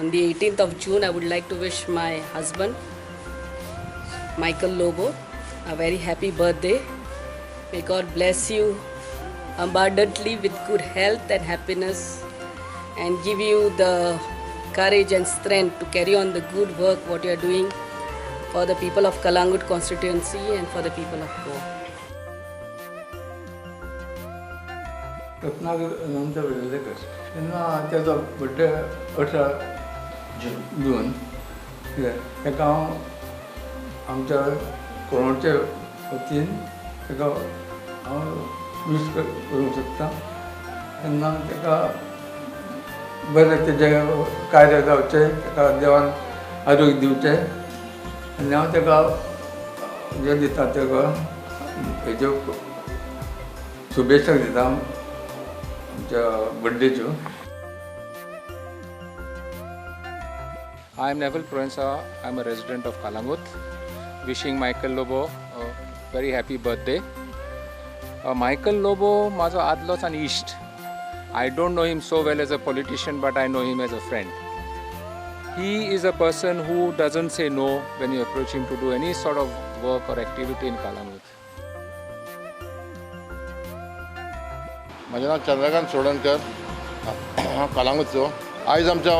On the 18th of June, I would like to wish my husband, Michael Lobo, a very happy birthday. May God bless you abundantly with good health and happiness and give you the courage and strength to carry on the good work what you are doing for the people of Kalangut constituency and for the people of Goa. Ratnakar अनंत वेर्लेकर तेन्ना त्याचो birthday 18 जून ताका हांव आमच्या कोणाच्या वतीन ताका हांव wish करूंक सोदतां तेन्ना ताका बरें तेजें कार्य जावचें ताका देवान आरोग्य दिवचें आनी हांव ताका हें दितां ताका हेज्यो शुभेच्छा दितां बर्थडेच्यो. I am Neville Provenza. I am a resident of Kalangut. Wishing Michael Lobo a very happy birthday. Michael Lobo माझो आदलोच आनी इश्ट. I don't know him so well as a politician, but I know him as a friend. He is a person who doesn't say no when you approach him to do any sort of work or activity in Kalangut. माझें नांव चंद्रकांत सोडणकर, हांव कालांगूटचो. आयज आमच्या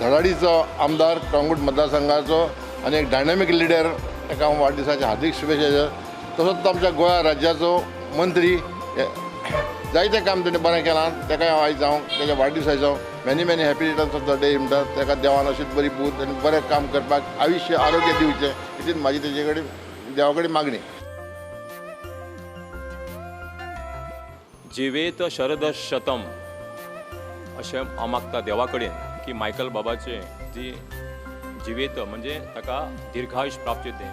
धडाडीचो आमदार कांगूट मतदारसंघाचो आनी एक dynamic leader ताका हांव वाडदिसाच्या हार्दिक शुभेच्छा. तसोच आमच्या गोंय राज्याचो मंत्री जायतें काम तेणें बरें केलां ताका आयज हांव तेज्या वाडदिसाचो many many happy returns of the day म्हणटात. ताका देवान अशीच बरी बूद आनी बरें काम करपाक आयुश्य आरोग्य दिवचें इतलीच म्हाजी तेजे कडेन देवा कडेन मागणी. जिवेत शरद शतम अशें हांव मागता देवा कडेन की मायकल बाबाचे जी जिवेत म्हणजे ताका दीर्घायुष प्राप्त जाते.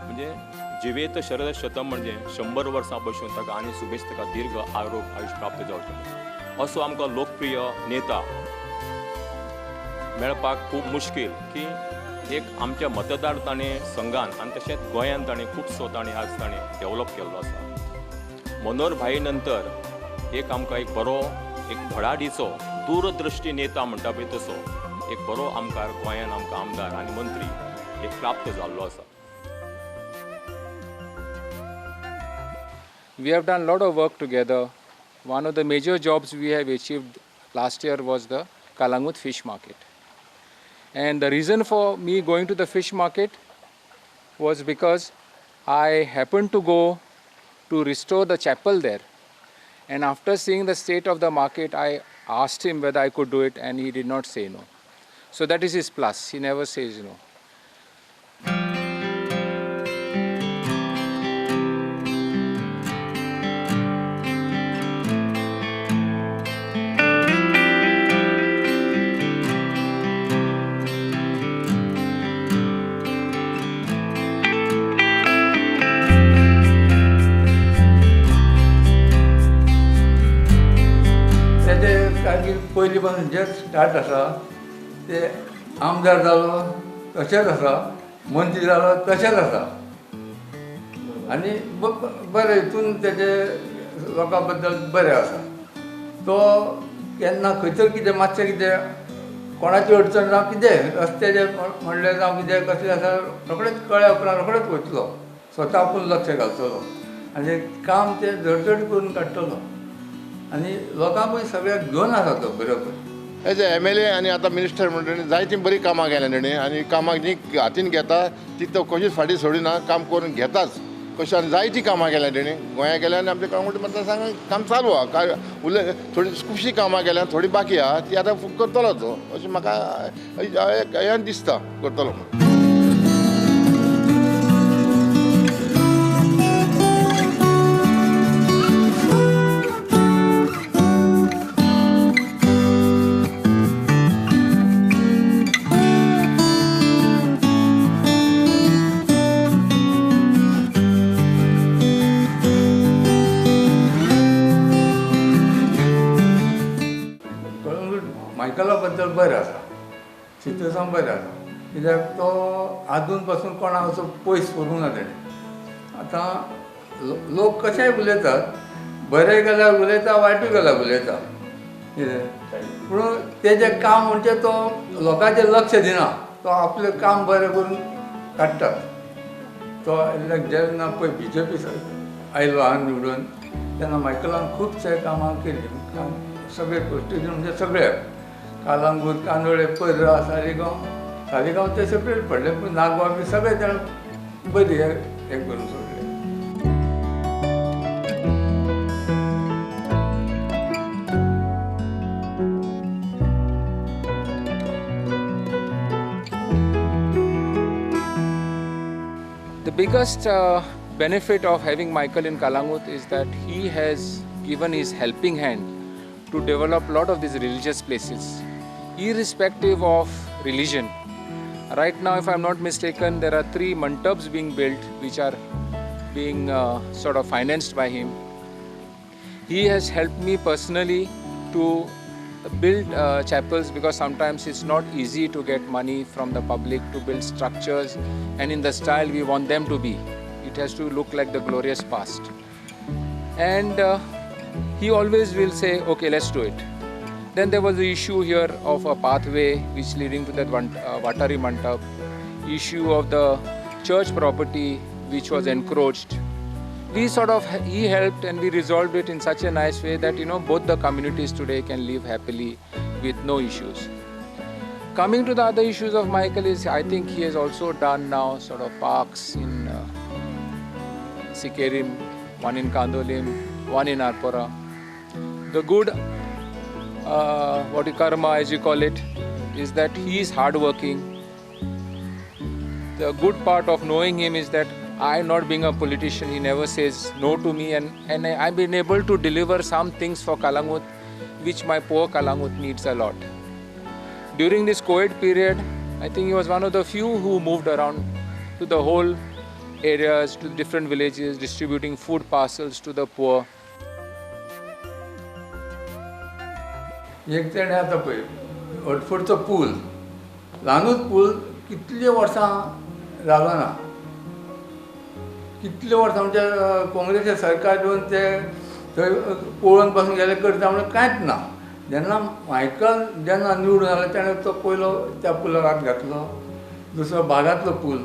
म्हणजे जिवेत शरद शतम म्हणजे 100 वर्सां बसून ताका आनी शुभेच ताका दीर्घ आयुष प्राप्त जावचें. असो आमकां लोकप्रिय नेता मेळपाक खूब मुश्कील की एक आमच्या मतदार ताणें संघान आनी तशेंच गोंयांत ताणें खुबसो ताणें आज ताणें डेवलप केल्लो आसा. मनोहर भाई नंतर एक आमकां एक बरो एक धडाडीचो दूरदृश्टी नेता म्हणटा पळय तसो एक बरो आमकां गोंयांत आमकां आमदार आनी मंत्री एक प्राप्त जाल्लो आसा. We have done a lot of work together. One of the major jobs we have achieved last year was the Kalangut fish market. And the reason for me going to the fish market was because I happened to go to restore the chapel there. And after seeing the state of the market, I asked him whether I could do it, and he did not say no. So that is his plus. He never says no. पयलीं पासून जे start आसा ते आमदार जालो तशेंच आसा, मंत्री जालो तशेंच आसा आनी बरें हितून तेजे लोकां बद्दल बरें आसा. तो केन्ना खंयसर कितें मातशें कितें कोणाची अडचण जावं कितें रस्त्याचें म्हणलें जावं कितें कसलें आसा रोखडेंच कळ्ळ्या उपरांत रोखडेंच वयतलो, स्वता आपूण लक्ष घालतलो आनी काम तें झडझड करून काडटलो आनी लोकांकूय सगळ्याक घेवन आसा तो बरोबर. एज ए MLA आनी आतां मिनिस्टर म्हणटा जायतीं बरीं कामां केल्या तेणें आनी कामां जी हातीन घेता ती तो कशीच फाटीं सोडिना, काम करून घेताच कशें आनी जायतीं कामां केल्या तेणें गोंया केल्या आनी आमच्या कांगूट मतदारसंघान काम चालू आहा. काय थोडी खुबशीं कामां केल्या थोडी बाकी आहा ती आतां करतलो तो अशें म्हाका हें दिसता करतलो म्हणून. मायकला बद्दल बरें आसा, सिच्युएशन बरें आसा कित्याक तो आजून पासून कोणाक असो पयस करूंक ना तेणें. आतां लोक कशेंय उलयतात, बरें गेल्यार उलयता वायटूय गेल्यार उलयता, पूण तेजें काम म्हणजे तो लोकांचें लक्ष दिना, तो आपलें काम बरें करून काडटा. तो जेन्ना पळय BJP आयलो हांगा निवडून तेन्ना मायकलान खुबशे कामां केलीं, सगळे गोश्टी म्हणजे सगळे कालांगूट, कांदोळे, पर्रा, सालिगांव ते सेपरेट पडले, पूण नागवा बी सगळे तेणें बरी हें करून सोडलें. The biggest benefit of having Michael in Kalangut is that he has given his helping hand to develop a lot of these religious places, irrespective of religion. Right now, if I'm not mistaken, there are 3 mantabs being built which are being sort of financed by him. He has helped me personally to build chapels, because sometimes it's not easy to get money from the public to build structures and in the style we want them to be. It has to look like the glorious past. And he always will say, okay, let's do it. Then there was the issue here of a pathway which leading to that Vatari Mantab, issue of the church property which was encroached. He helped and we resolved it in such a nice way that both the communities today can live happily with no issues. Coming to the other issues of Michael is, I think he has also done now sort of parks in Sikerim, one in Kandolim, one in Arpora. The good karma, as you call it, is that he is hardworking. The good part of knowing him is that I, not being a politician, he never says no to me, and I've been able to deliver some things for Kalangut which my poor Kalangut needs a lot. During this COVID period, I think he was one of the few who moved around to the whole areas, to different villages, distributing food parcels to the poor. एक तेणें आतां पळय अडफोडचो पूल, ल्हानूच पूल कितलीं वर्सां जालो ना. कितले वर्सां म्हणजे काँग्रेसचें सरकार येवन ते थंय पळोवन पासून गेले करता म्हणजे कांयच ना. जेन्ना मायकल जेन्ना निवडून आयलो तेणें तो पयलो त्या पुलाक हात घातलो, दुसरो भागांतलो पूल,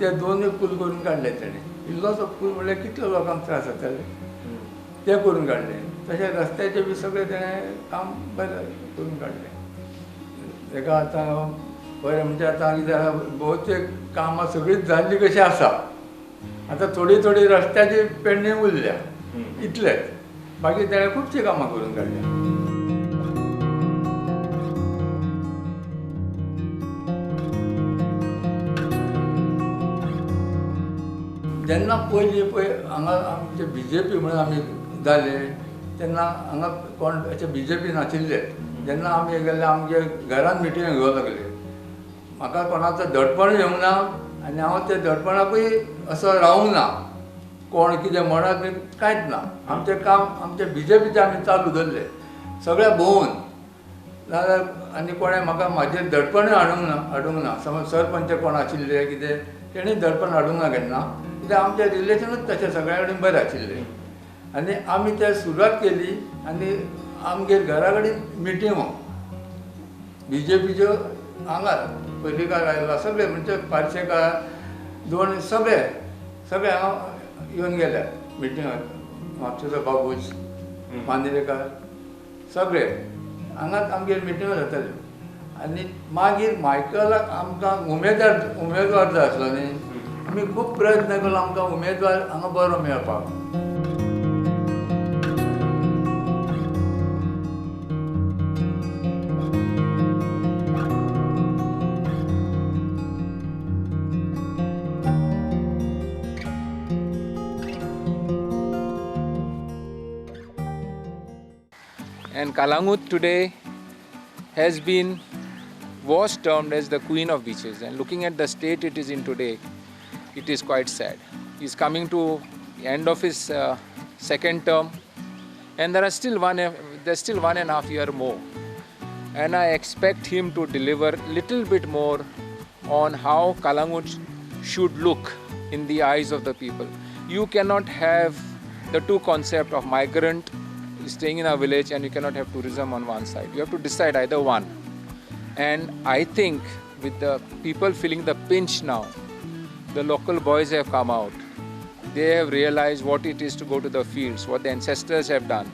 ते दोनूय पूल करून काडले तेणें. इल्लोसो पूल म्हणल्यार कितले लोकांक त्रास जाताले ते करून काडले. तशें रस्त्याचें बी सगळें तेणें काम बरें करून काडलें. ताका आतां बरें म्हणजे आतां कितें आसा, बहुतेक कामां सगळींच जाल्लीं कशीं आसा. आतां थोडी थोडी रस्त्याची पेंडींग उरल्या, इतलेंच. बाकी तेणें खुबशीं कामां करून काडल्या. जेन्ना पयलीं पळय हांगा आमचे BJP म्हणून आमी जाले तेन्ना हांगा कोण अशे BJP नाशिल्ले. जेन्ना आमी गेले आमगे घरान मिटिंग घेवंक लागले, म्हाका कोणाचो धडपण येवंक ना आनी हांव त्या धडपणाकूय असो रावूंक ना. कोण कितें म्हणत बी कांयच ना. आमचें काम आमचे BJPचें आमी चालू दवरलें सगळ्या भोंवून. नाजाल्यार आनी कोणें म्हाका म्हाजेर धडपणूय हाडूंक ना. समज सरपंच कोण आशिल्ले कितें तेणीय धडपण हाडूंक ना केन्ना. कित्याक आमचें रिलेशनूच तशें सगळ्या कडेन बरें आशिल्लें. आनी आमी तें सुरवात केली आनी आमगेर घरा कडेन मिटिंगो BJPच्यो हांगा पयलीकार आयला सगळे म्हणजे पार्सेकार दोन सगळे हांगा येवन गेल्या मिटिंगाक. म्हापशेचो बाबूज, मांद्रेकार सगळे हांगाच आमगेर मिटिंगो जाताल्यो. आनी मागीर मायकलाक आमकां उमेदवार जाय आसलो न्ही. आमी खूब प्रयत्न केलो आमकां उमेदवार हांगा बरो मेळपाक. And Kalangut today was termed as the queen of beaches, and looking at the state it is in today, it is quite sad. He's coming to the end of his second term, and there's still 1.5 year more, and I expect him to deliver little bit more on how Kalangut should look in the eyes of the people. You cannot have the two concepts of migrant staying in a village and you cannot have tourism on one side. You have to decide either one. And I think with the people feeling the pinch now, the local boys have come out. They have realized what it is to go to the fields, what the ancestors have done.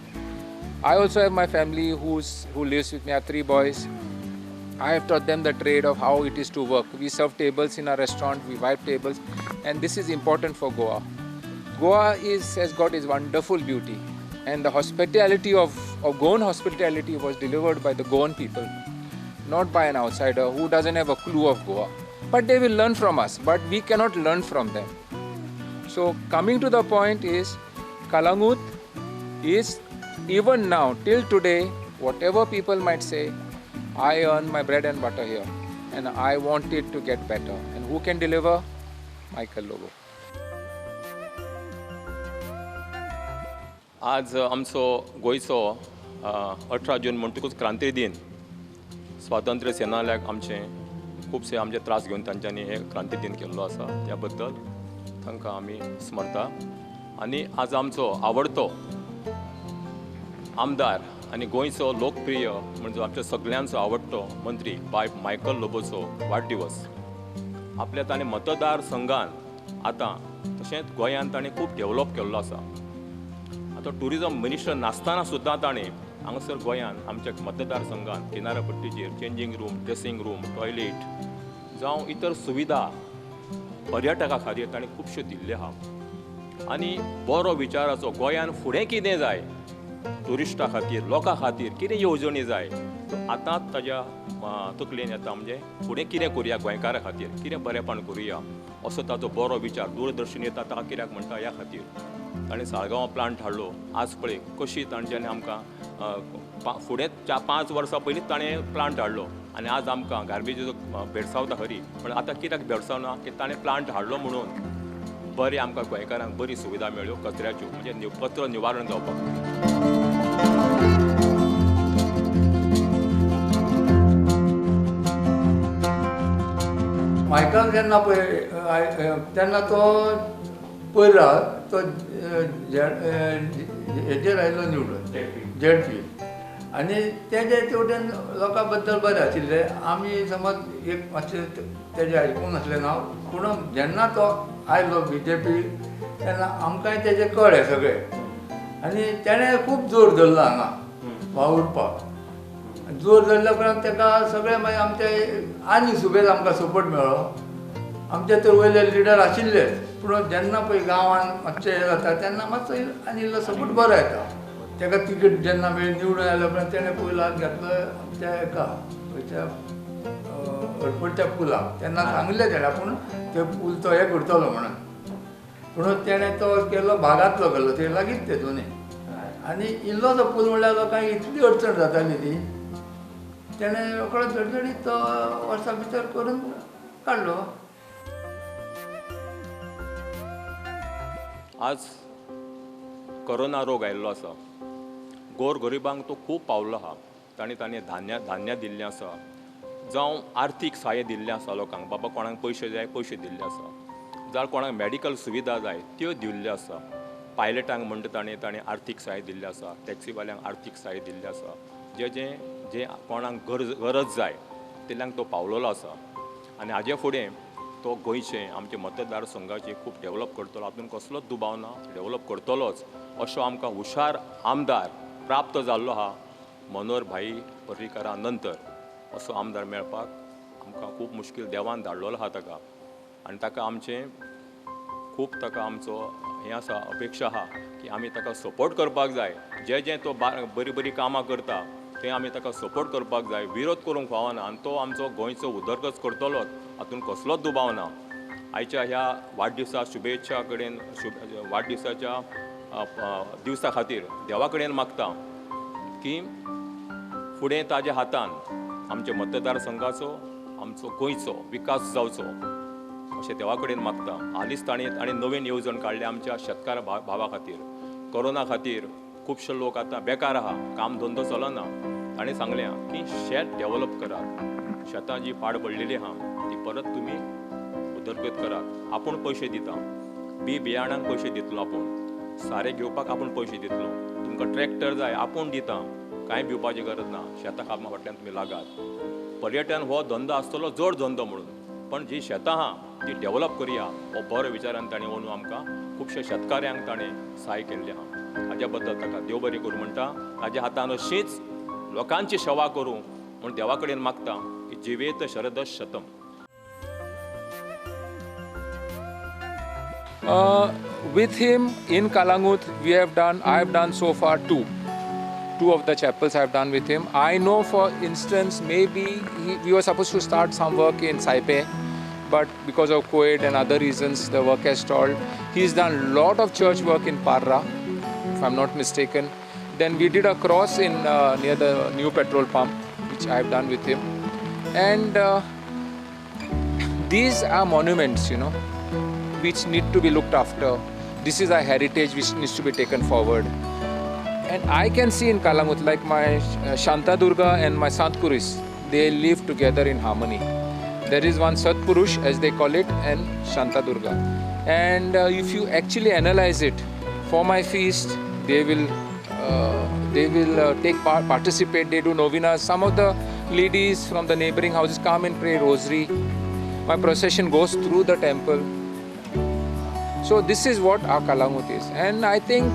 I also have my family who lives with me. I have 3 boys. I have taught them the trade of how it is to work. We serve tables in our restaurant, we wipe tables, and this is important for Goa. Goa has got its wonderful beauty, and the hospitality of Goan hospitality was delivered by the Goan people, not by an outsider who doesn't have a clue of Goa. But they will learn from us, but we cannot learn from them. So coming to the point is, Kalangut is, even now, till today, whatever people might say, I earn my bread and butter here, and I want it to get better. And who can deliver? Michael Lobo. आज आमचो गोंयचो 18 जून म्हणटकूच क्रांती दिन. स्वातंत्र्य सेनाल्याक आमचे खुबशे आमचे त्रास घेवन तांच्यांनी हे क्रांती दिन केल्लो आसा. त्या बद्दल तांकां आमी स्मरता. आनी आज आमचो आवडतो आमदार आनी गोंयचो लोकप्रिय म्हणजे आमच्या सगळ्यांचो आवडतो मंत्री बाय मायकल लोबोचो वाडदिवस. आपल्या ताणें मतदार संघान आतां तशेंच गोंयांत ताणें खूब डेवलप केल्लो आसा. आतां टुरिजम मिनिस्टर नासतना सुद्दां ताणें हांगासर गोंयांत आमच्या मतदार संघान किनारपट्टीचेर changing room, dressing room, toilet जावं इतर सुविधा पर्यटका खातीर ताणें खुबश्यो दिल्ल्यो आहा. आनी बरो विचाराचो गोंयांत फुडें कितें जाय, टुरिस्टां खातीर, लोकां खातीर कितें येवजणी जाय, आतांच ताज्या तकलेन येता. म्हणजे फुडें कितें करुया गोंयकारा खातीर, कितें बरेंपण करुया असो ताचो बरो विचार. दूरदर्शन येता ताका कित्याक म्हणटा ह्या खातीर ताणें साळगांवा प्लांट हाडलो. आज पळय कशी तांच्यांनी आमकां फुडें 5 वर्सां पयलींच ताणें प्लांट हाडलो आनी आज आमकां गार्बेजीचो भेडसावता खरी, पण आतां कित्याक भेडसावना की ताणें प्लांट हाडलो म्हणून बरी आमकां गोंयकारांक बरी सुविधा मेळ्ळ्यो कचऱ्याच्यो, म्हणजे कचरो निवारण जावपाक. मायकल जेन्ना पळय तेन्ना तो पयला तो हेचेर आयलो निवडून जेडपी आनी तेजे तेवटेन लोकां बद्दल बरें आशिल्ले. आमी समज एक मातशें तेजें आयकूंक नासलें नांव, पूण जेन्ना तो आयलो BJP तेन्ना आमकांय तेजें कळ्ळें सगळें. आनी तेणें खूब जोर धरलो हांगा वावुरपाक. जोर धरल्या उपरांत ताका सगळे मागीर आमचे आनी सुबेज आमकां सपोर्ट मेळ्ळो. आमचे तर वयले लिडर आशिल्लेच, पूण जेन्ना पळय गांवांत मातशें हें जाता तेन्ना मातसो आनी इल्लो सपोर्ट बरो येता. ताका तिकेट जेन्ना मेळ्ळी निवडून आयल्या उपरांत तेणें पयलो हात घातलो आमच्या हेका खंयच्या हरपडच्या पुलाक. तेन्ना सांगलें तेणें पूण ते पूल तो हें करतलो म्हणून, पूण तेणें तो केल्लो भागांतलो केल्लो, ते लागींच ते दोनी. आनी इल्लोसो पूल म्हणल्यार लोकांक इतली अडचण जाताली ती, तेणें रोखडो धडधडीत तो वर्सां भितर करून काडलो. आज कोरोना रोग आयिल्लो आसा. गोरगरिबांक तो खूब पावल्लो आहा. तांणी धान्य दिल्लें आसा, जावं आर्थीक सहाय्य दिल्लें आसा लोकांक. बाबा कोणाक पयशे जाय पयशे दिल्ले आसा, जावं कोणाक मेडिकल सुविधा जाय त्यो दिल्ल्यो आसा. पायलटांक म्हणटा ताणें आर्थीक सहाय्य दिल्लें आसा, टॅक्सीवाल्यांक आर्थीक सहाय्य दिल्लें आसा. जे कोणाक गरज जाय तेल्यांक तो पावलेलो आसा. आनी हाजे फुडें तो गोंयचे आमचे मतदार संघाचे खूब डेवलप करतलो, हातूंत कसलोच दुबाव ना, डेवलप करतलोच असो आमकां हुशार आमदार प्राप्त जाल्लो आहा. मनोहर भाई पर्रीकारा नंतर असो आमदार मेळपाक आमकां खूब मुश्कील देवान धाडलेलो आहा ताका. आनी ताका आमचें खूब ताका आमचो हें आसा, अपेक्षा आहा की आमी ताका सपोर्ट करपाक जाय. जें तो बरीं कामां करता तें आमी ताका सपोर्ट करपाक जाय, विरोध करूंक फावना. आनी तो आमचो गोंयचो उदरगत करतलोच, हातूंत कसलोच दुबाव ना. आयच्या ह्या वाडदिवसा शुभेच्छा कडेन वाडदिवसाच्या दिवसा खातीर देवा कडेन मागता की फुडें ताज्या हातान आमच्या मतदारसंघाचो, आमचो गोंयचो विकास जावचो अशें देवा कडेन मागता. हालींच ताणें नवीन येवजण काडली आमच्या शेतकार भावा खातीर. कोरोना खातीर खुबशे लोक आतां बेकार आहा, काम धंदो चलना. ताणें सांगलें की शेत डेवलप करात, शेतां जी पाड पडलेली आहा ती परत तुमी उदरगत करात. आपूण पयशे दिता, बियाणांक पयशे दितलो आपूण, सारे घेवपाक आपूण पयशे दितलो, तुमकां ट्रॅक्टर जाय आपूण दिता, कांय भिवपाची गरज ना, शेतां कामा फाटल्यान तुमी लागात. पर्यटन हो धंदो आसतलो जड धंदो म्हणून, पण जी शेतां आहा ती डेवलप करया हो बरो विचारान ताणें अंदू आमकां खुबशे शेतकाऱ्यांक ताणें सहाय केल्लें आहा. हाज्या बद्दल ताका देव बरें करूं म्हणटा. ताज्या हातान अशीच लोकांची सेवा करूं म्हूण देवा कडेन मागता की जिवेत शरद शतम. With him in Kalangut, I have done so far two of the chapels I have done with him. I know, for instance, maybe we were supposed to start some work in Saipe, but because of COVID and other reasons, the work has stalled. He's done a lot of church work in Parra, if I'm not mistaken. Then we did a cross in near the new petrol pump, which I have done with him. And these are monuments, which need to be looked after. This is our heritage which needs to be taken forward. And I can see in Kalangut, like my Shanta Durga and my Sant Kuris, they live together in harmony. There is one Sat Purush, as they call it, and Shanta Durga. And if you actually analyze it, for my feast, they will take part, participate. They do novenas. Some of the ladies from the neighboring houses come and pray rosary. My procession goes through the temple. So this is what our Kalangut is. And I think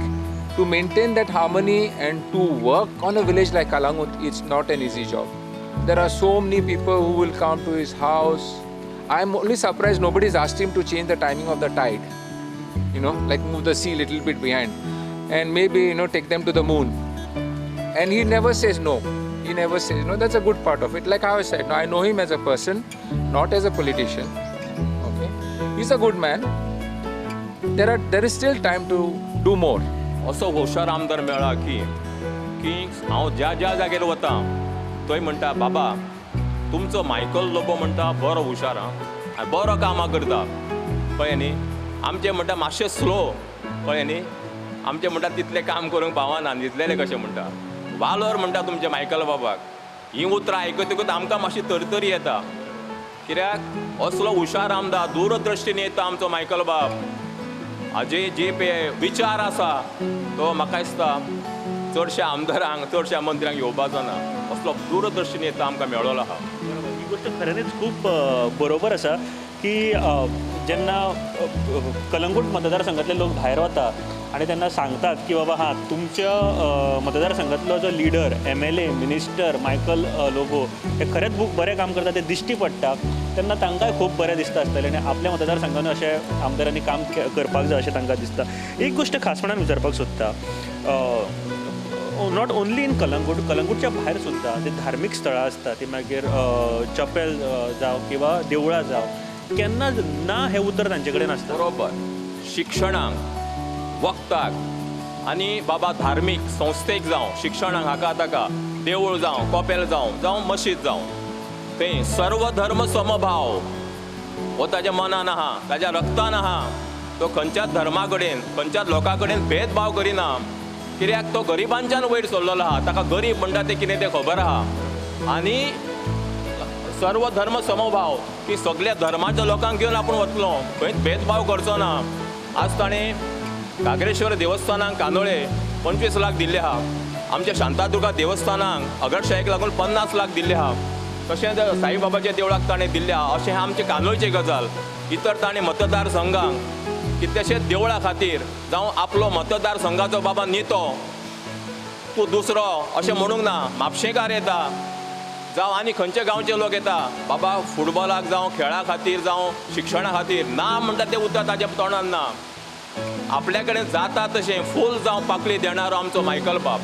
to maintain that harmony and to work on a village like Kalangut, it's not an easy job. There are so many people who will come to his house. I'm only surprised nobody's asked him to change the timing of the tide. Like move the sea a little bit behind. And maybe, take them to the moon. And he never says no. He never says no. That's a good part of it. Like how I said, I know him as a person, not as a politician. Okay? He's a good man. There is still time to do more. असो हुशार आमदार मेळ्ळा की हांव ज्या जाग्यार वता थंय म्हणटा बाबा तुमचो मायकल लोबो म्हणटा बरो हुशार आनी बरो कामां करता कळ्ळें न्ही. आमचें म्हणटा मातशें स्लो कळ्ळें न्ही. आमचें म्हणटा तितलें काम करूंक पावना न्हिदलेलें कशें म्हणटा. वालोर म्हणटा तुमच्या मायकल बाबाक. हीं उतरां आयकतकूच आमकां मातशी तरतरी येता. कित्याक असलो हुशार आमदार दूरदृश्टीन येता आमचो मायकल बाब. हाजे जे विचार आसा तो म्हाका दिसता चडशा आमदारांक चडशा मंत्र्यांक येवपा जाना. असलो दूरदर्शन येता आमकां मेळ्ळो आहा. ही गोष्ट खऱ्यांनीच खूब बरोबर आसा की जेन्ना कलंगूट मतदारसंघातले लोक भायर वता आनी तेन्ना सांगतात की बाबा हां तुमच्या मतदारसंघातलो जो leader MLA minister Michael Lobo हे खरेंच खूब बरें काम करता ते दिश्टी पडटा तेन्ना तांकांय खूब बरें दिसता आसतलें आनी आपल्या मतदारसंघान अशें आमदारांनी काम करपाक जाय अशें तांकां दिसता. एक गोश्ट खासपणान विचारपाक सोदता नॉट ओन्ली इन कलंगूटच्या भायर सुद्दां जे धार्मीक स्थळां आसता ती मागीर चपेल जावं किंवा देवळां जावं केन्ना ना हें उतर तांचे कडेन आसता. बरोबर. शिक्षणाक वखदाक आनी बाबा धार्मीक संस्थेक जावं शिक्षणाक हाका ताका देवूळ जावं कोपेल जावं मशीद जावं थंय सर्व धर्म समभाव हो ताज्या मनान आहा ताज्या रक्तान आहा. तो खंयच्याच धर्मा कडेन खंयच्याच लोकां कडेन भेदभाव करिना. कित्याक तो गरिबांच्यान वयर सरलेलो आहा. ताका गरीब म्हणटा ते कितें तें खबर आहा. आनी सर्व धर्म समभाव की सगळ्या धर्माच्या लोकांक घेवन आपूण वतलो खंयच भेदभाव करचो ना. आज ताणें काग्रेश्वर देवस्थानाक कांदोळे 25 लाख दिल्ले आहा. आमच्या शांतादुर्गा देवस्थानाक अगरशायेक लागून 50 लाख दिल्ले आहा. तशेंच साईबाबाच्या देवळाक ताणें दिल्ले आहा. अशें आमचे कांदोळचे गजाल. इतर ताणें मतदारसंघांक कितलेशेच देवळा खातीर जावं आपलो मतदारसंघाचो बाबा नेतो तूं दुसरो अशें म्हणूंक ना. म्हापशेकार येता जावं आनी खंयचे गांवचे लोक येता बाबा फुटबॉलाक जावं खेळा खातीर जावं शिक्षणा खातीर ना म्हणटा तें उतर ताच्या तोंडान ना. आपल्या कडेन जाता तशें फूल जावं पाकळी देणारो आमचो मायकल बाब.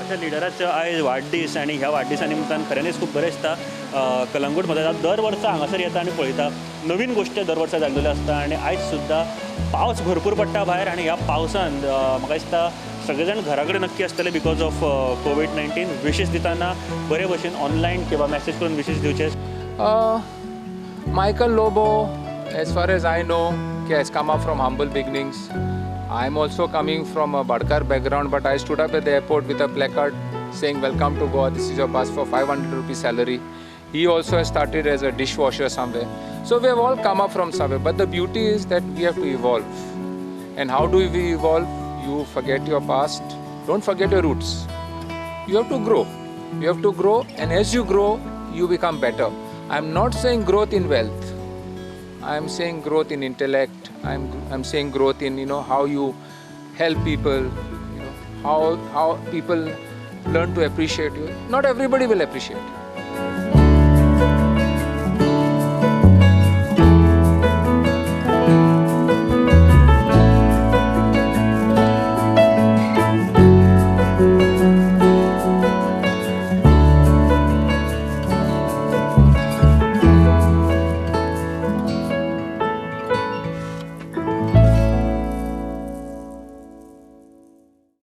अशा लिडराचो आयज वाडदीस आनी ह्या वाडदिसा निमतान खऱ्यांनीच खूब बरें दिसता. कलंगूट मतदार दर वर्सा हांगासर येता आनी पळयता नवीन गोश्टी दर वर्सा जाल्ल्यो आसता आनी आयज सुद्दां पावस भरपूर पडटा भायर आनी ह्या पावसान म्हाका दिसता सगळे जाण घरा कडेन नक्की आसतले बिकॉज ऑफ COVID-19. विशेश दिताना बरे भशेन ऑनलायन किंवा मॅसेज करून विशेश दिवचे. Michael Lobo, as far as I know, has come up from humble beginnings. I'm also coming from a Badkar background, but I stood up at the airport with a placard saying, "Welcome to Goa. This is your bus for 500 rupees salary." He also has started as a dishwasher somewhere. So we have all come up from somewhere. But the beauty is that we have to evolve. And how do we evolve? You forget your past. Don't forget your roots. You have to grow. You have to grow, and as you grow, you become better. I'm not saying growth in wealth. I'm saying growth in intellect. I'm saying growth in how you help people. How people learn to appreciate you. Not everybody will appreciate you.